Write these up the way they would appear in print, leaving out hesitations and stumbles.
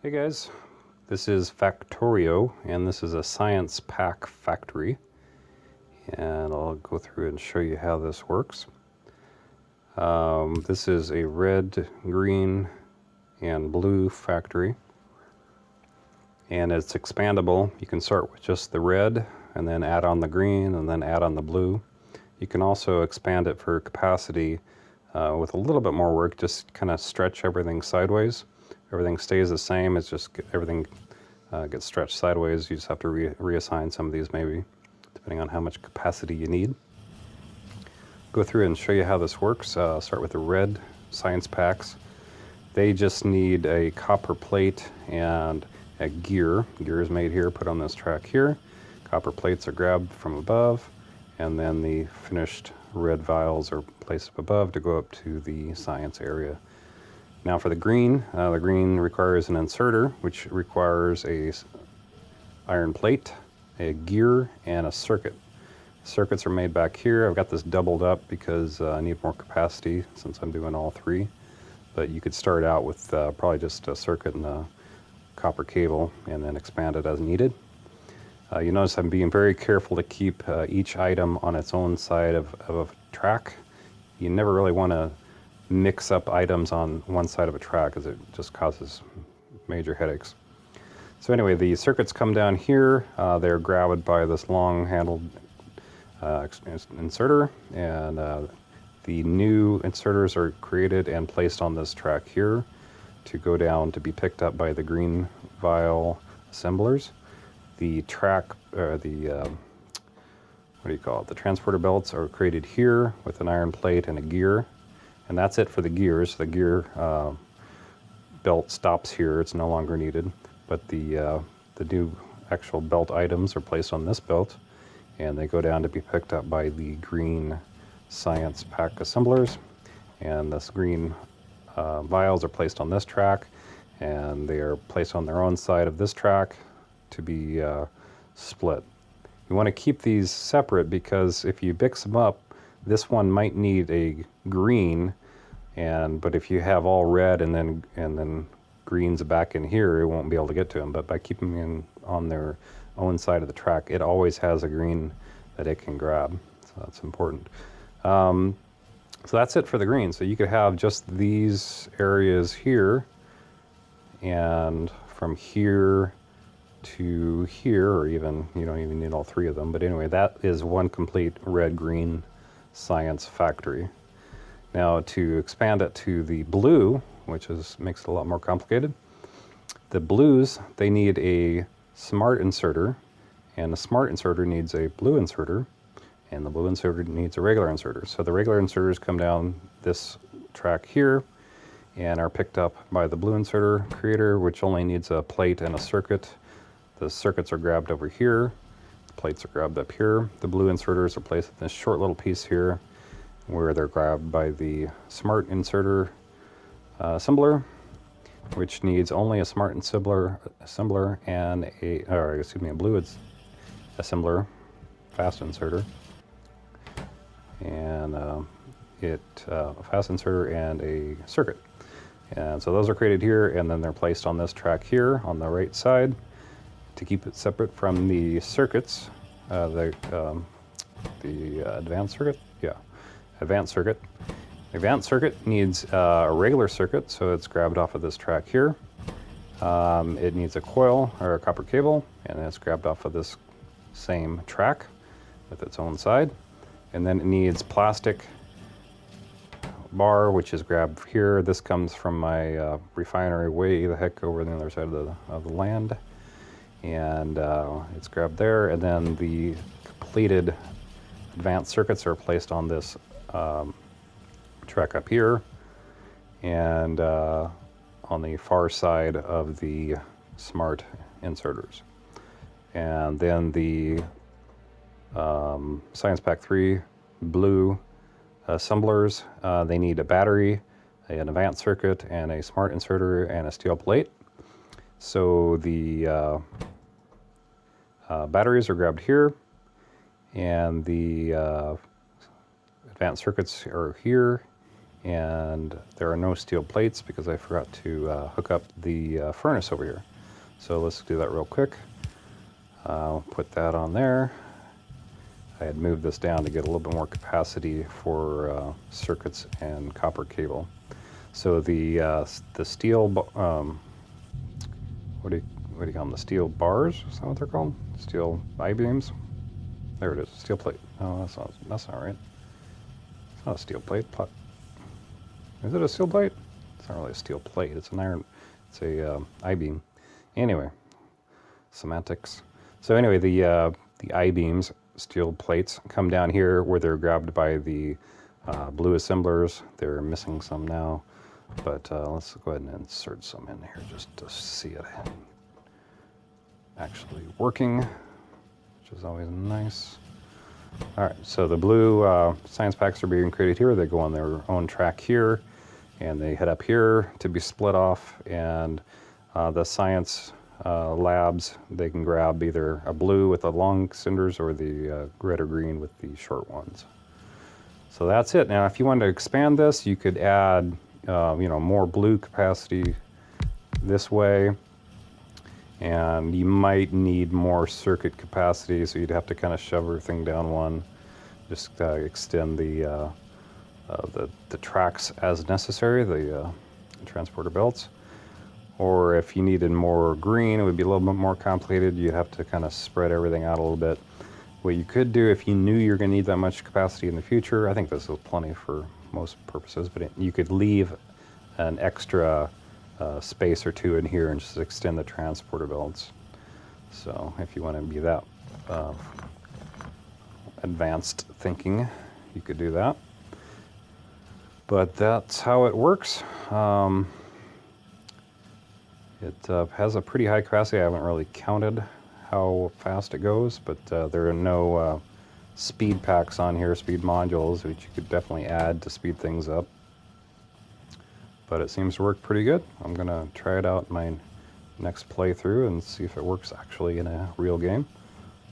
Hey guys, this is Factorio, and this is a science pack factory. And I'll go through and show you how this works. This is a red, green, and blue factory. And it's expandable. You can start with just the red, and then add on the green, and then add on the blue. You can also expand it for capacity with a little bit more work, just kind of stretch everything sideways. Everything stays the same, it's just everything gets stretched sideways. You just have to reassign some of these maybe, depending on how much capacity you need. Go through and show you how this works. Start with the red science packs. They just need a copper plate and a gear. Gear is made here, put on this track here. Copper plates are grabbed from above, and then the finished red vials are placed up above to go up to the science area. Now for the green requires an inserter, which requires a iron plate, a gear, and a circuit. Circuits are made back here. I've got this doubled up because I need more capacity since I'm doing all three. But you could start out with probably just a circuit and a copper cable and then expand it as needed. You notice I'm being very careful to keep each item on its own side of a track. You never really want to mix up items on one side of a track because it just causes major headaches. So anyway, the circuits come down here. They're grabbed by this long-handled inserter, and the new inserters are created and placed on this track here to go down to be picked up by the green vial assemblers. The track, what do you call it? The transporter belts are created here with an iron plate and a gear. And that's it for the gears. The gear belt stops here. It's no longer needed. But the new actual belt items are placed on this belt, and they go down to be picked up by the green science pack assemblers. And this green vials are placed on this track, and they are placed on their own side of this track to be split. You want to keep these separate because if you mix them up, this one might need a green, but if you have all red and then greens back in here, it won't be able to get to them. But by keeping them on their own side of the track, it always has a green that it can grab. So that's important. So that's it for the green. So you could have just these areas here, and from here to here, or even, you don't even need all three of them. But anyway, that is one complete red-green science factory. Now to expand it to the blue, which makes it a lot more complicated, the blues, they need a smart inserter, and the smart inserter needs a blue inserter, and the blue inserter needs a regular inserter. So the regular inserters come down this track here and are picked up by the blue inserter creator, which only needs a plate and a circuit. The circuits are grabbed over here. Plates are grabbed up here. The blue inserters are placed in this short little piece here where they're grabbed by the smart inserter assembler, which needs only a smart assembler and a blue assembler, fast inserter, and a fast inserter and a circuit. And so those are created here, and then they're placed on this track here on the right side to keep it separate from the circuits, the advanced circuit, advanced circuit. The advanced circuit needs a regular circuit, so it's grabbed off of this track here. It needs a coil or a copper cable, and it's grabbed off of this same track with its own side. And then it needs plastic bar, which is grabbed here. This comes from my refinery way the heck over on the other side of the land. And it's grabbed there, and then the completed advanced circuits are placed on this track up here, and on the far side of the smart inserters. And then the Science Pack 3 blue assemblers, they need a battery, an advanced circuit, and a smart inserter, and a steel plate. So the batteries are grabbed here, and the advanced circuits are here, and there are no steel plates because I forgot to hook up the furnace over here. So let's do that real quick. Put that on there. I had moved this down to get a little bit more capacity for circuits and copper cable. So the steel, what do you call them? The steel bars? Is that what they're called? Steel I-beams? There it is. Steel plate. Oh, that's not right. It's not a steel plate. Is it a steel plate? It's not really a steel plate. It's an iron. It's a I-beam. Anyway, semantics. So anyway, the I-beams, steel plates, come down here where they're grabbed by the blue assemblers. They're missing some now, but let's go ahead and insert some in here just to see it actually working, which is always nice. All right, so the blue science packs are being created here. They go on their own track here, and they head up here to be split off, and the science labs, they can grab either a blue with the long cinders or the red or green with the short ones. So that's it. Now, if you wanted to expand this, you could add, more blue capacity this way, and you might need more circuit capacity, so you'd have to kind of shove everything down one, just extend the tracks as necessary, the transporter belts. Or if you needed more green, it would be a little bit more complicated. You'd have to kind of spread everything out a little bit. What you could do if you knew you're going to need that much capacity in the future, I think this is plenty for most purposes, but you could leave an extra space or two in here and just extend the transporter belts. So if you want to be that advanced thinking, you could do that. But that's how it works. It has a pretty high capacity. I haven't really counted how fast it goes, but there are no speed packs on here, speed modules, which you could definitely add to speed things up. But it seems to work pretty good. I'm going to try it out in my next playthrough and see if it works actually in a real game.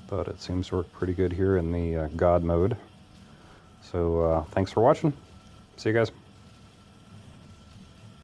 But it seems to work pretty good here in the God mode. So thanks for watching. See you guys.